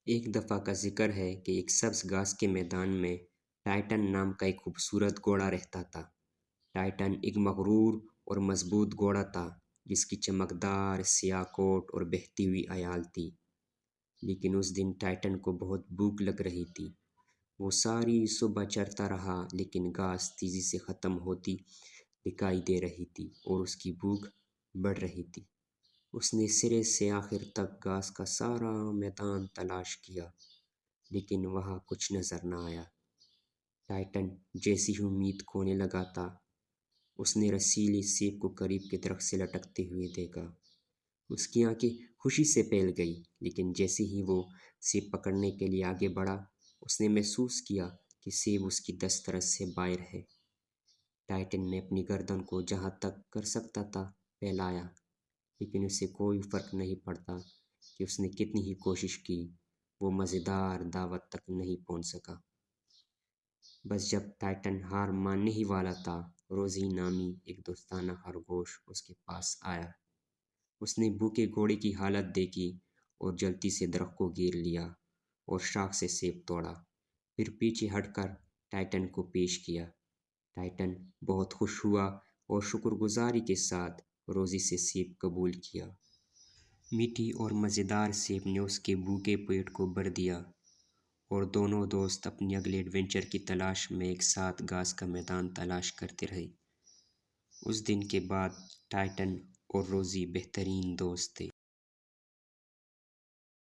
ایک دفعہ کا ذکر ہے کہ ایک سبز گھاس کے میدان میں ٹائٹن نام کا ایک خوبصورت گھوڑا رہتا تھا۔ ٹائٹن ایک مغرور اور مضبوط گھوڑا تھا جس کی چمکدار سیاہ کوٹ اور بہتی ہوئی عیال تھی۔ لیکن اس دن ٹائٹن کو بہت بھوک لگ رہی تھی۔ وہ ساری صبح چرتا رہا لیکن گھاس تیزی سے ختم ہوتی دکھائی دے رہی تھی اور اس کی بھوک بڑھ رہی تھی۔ اس نے سرے سے آخر تک گھاس کا سارا میدان تلاش کیا لیکن وہاں کچھ نظر نہ آیا۔ ٹائٹن جیسی ہی امید کھونے لگا تھا، اس نے رسیلی سیب کو قریب کے درخت سے لٹکتے ہوئے دیکھا۔ اس کی آنکھیں خوشی سے پھیل گئی، لیکن جیسے ہی وہ سیب پکڑنے کے لیے آگے بڑھا، اس نے محسوس کیا کہ سیب اس کی دسترس سے باہر ہے۔ ٹائٹن نے اپنی گردن کو جہاں تک کر سکتا تھا پھیلایا، لیکن اسے کوئی فرق نہیں پڑتا کہ اس نے کتنی ہی کوشش کی، وہ مزیدار دعوت تک نہیں پہنچ سکا۔ بس جب ٹائٹن ہار ماننے ہی والا تھا، روزی نامی ایک دوستانہ خرگوش اس کے پاس آیا۔ اس نے بھوکے گھوڑے کی حالت دیکھی اور جلدی سے درخت کو گیر لیا اور شاخ سے سیب توڑا، پھر پیچھے ہٹ کر ٹائٹن کو پیش کیا۔ ٹائٹن بہت خوش ہوا اور شکر گزاری کے ساتھ روزی سے سیب قبول کیا۔ میٹھی اور مزیدار سیب نے اس کے بھوکے پیٹ کو بھر دیا اور دونوں دوست اپنی اگلے ایڈونچر کی تلاش میں ایک ساتھ گھاس کا میدان تلاش کرتے رہے۔ اس دن کے بعد ٹائٹن اور روزی بہترین دوست تھے۔